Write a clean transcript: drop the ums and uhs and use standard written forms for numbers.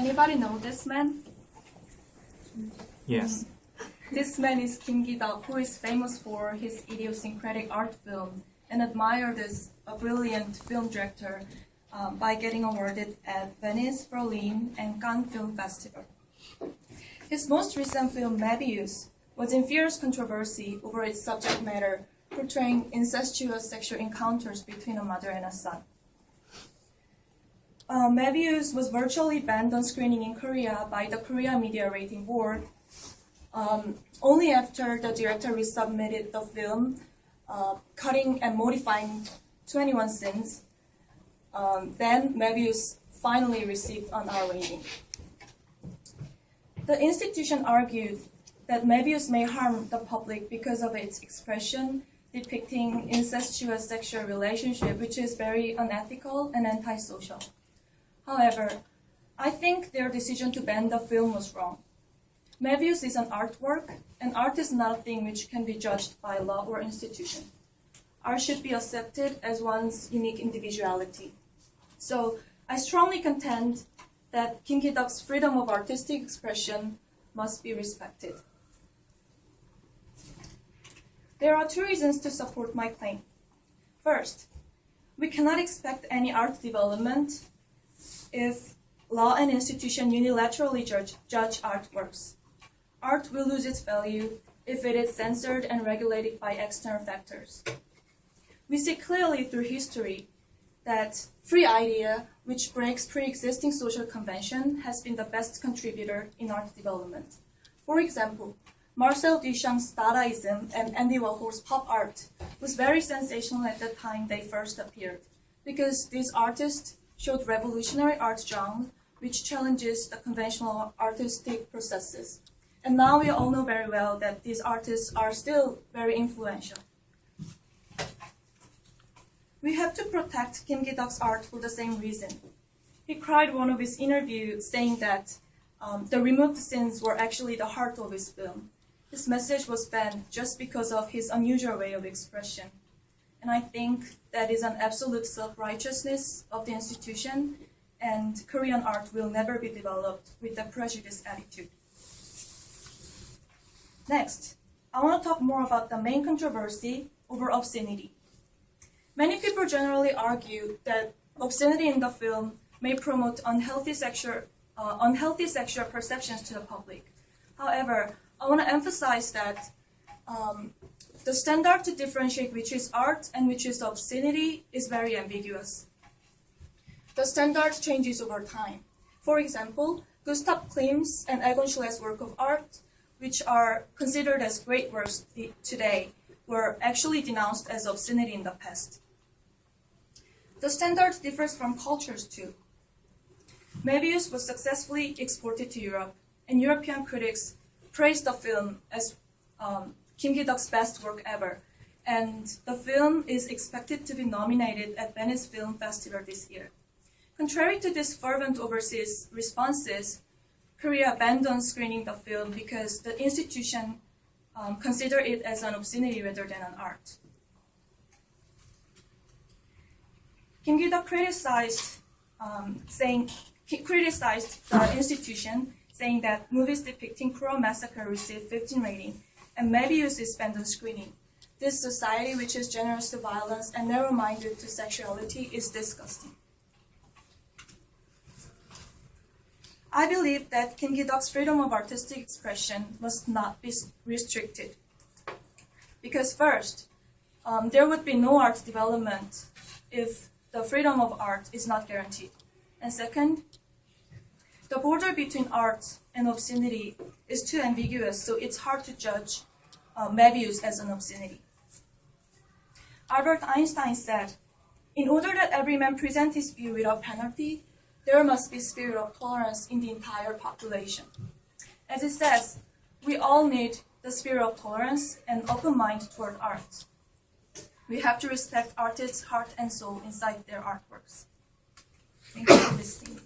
Anybody know this man? Yes. This man is Kim Ki-duk, who is famous for his idiosyncratic art film and admired as a brilliant film director by getting awarded at Venice, Berlin, and Cannes Film Festival. His most recent film, Mebius, was in fierce controversy over its subject matter, portraying incestuous sexual encounters between a mother and a son. Mebius was virtually banned on screening in Korea by the Korea Media Rating Board only after the director resubmitted the film, cutting and modifying 21 scenes. Then Mebius finally received an R rating. The institution argued that Mebius may harm the public because of its expression depicting incestuous sexual relationship, which is very unethical and antisocial. However, I think their decision to ban the film was wrong. Mebius is an artwork, and art is not a thing which can be judged by law or institution. Art should be accepted as one's unique individuality. So I strongly contend that Kim Ki-duk's freedom of artistic expression must be respected. There are two reasons to support my claim. First, we cannot expect any art development if law and institution unilaterally judge artworks. Art will lose its value if it is censored and regulated by external factors. We see clearly through history that free idea, which breaks pre-existing social convention, has been the best contributor in art development. For example, Marcel Duchamp's Dadaism and Andy Warhol's pop art was very sensational at the time they first appeared, because these artists showed revolutionary art genre which challenges the conventional artistic processes. And now we all know very well that these artists are still very influential. We have to protect Kim Ki-duk's art for the same reason. He cried one of his interviews saying that the removed scenes were actually the heart of his film. His message was banned just because of his unusual way of expression. And I think that is an absolute self-righteousness of the institution, and Korean art will never be developed with a prejudiced attitude. Next, I want to talk more about the main controversy over obscenity. Many people generally argue that obscenity in the film may promote unhealthy sexual perceptions to the public. However, I want to emphasize that the standard to differentiate which is art and which is obscenity is very ambiguous. The standard changes over time. For example, Gustav Klimt's and Egon Schiller's work of art, which are considered as great works today, were actually denounced as obscenity in the past. The standard differs from cultures too. Mebius was successfully exported to Europe, and European critics praised the film as Kim Ki-duk's best work ever, and the film is expected to be nominated at Venice Film Festival this year. Contrary to these fervent overseas responses, Korea abandoned screening the film because the institution considered it as an obscenity rather than an art. Kim Ki-duk criticized the institution, saying that movies depicting cruel massacre receive 15 rating, and Mebius is banned on screening. This society, which is generous to violence and narrow-minded to sexuality, is disgusting. I believe that Kim Ki-duk's freedom of artistic expression must not be restricted. Because first, there would be no art development if the freedom of art is not guaranteed. And second, the border between art and obscenity is too ambiguous, so it's hard to judge Mebius as an obscenity. Albert Einstein said, "In order that every man present his view without penalty, there must be spirit of tolerance in the entire population." As it says, we all need the spirit of tolerance and open mind toward art. We have to respect artists' heart and soul inside their artworks. Thank you for listening.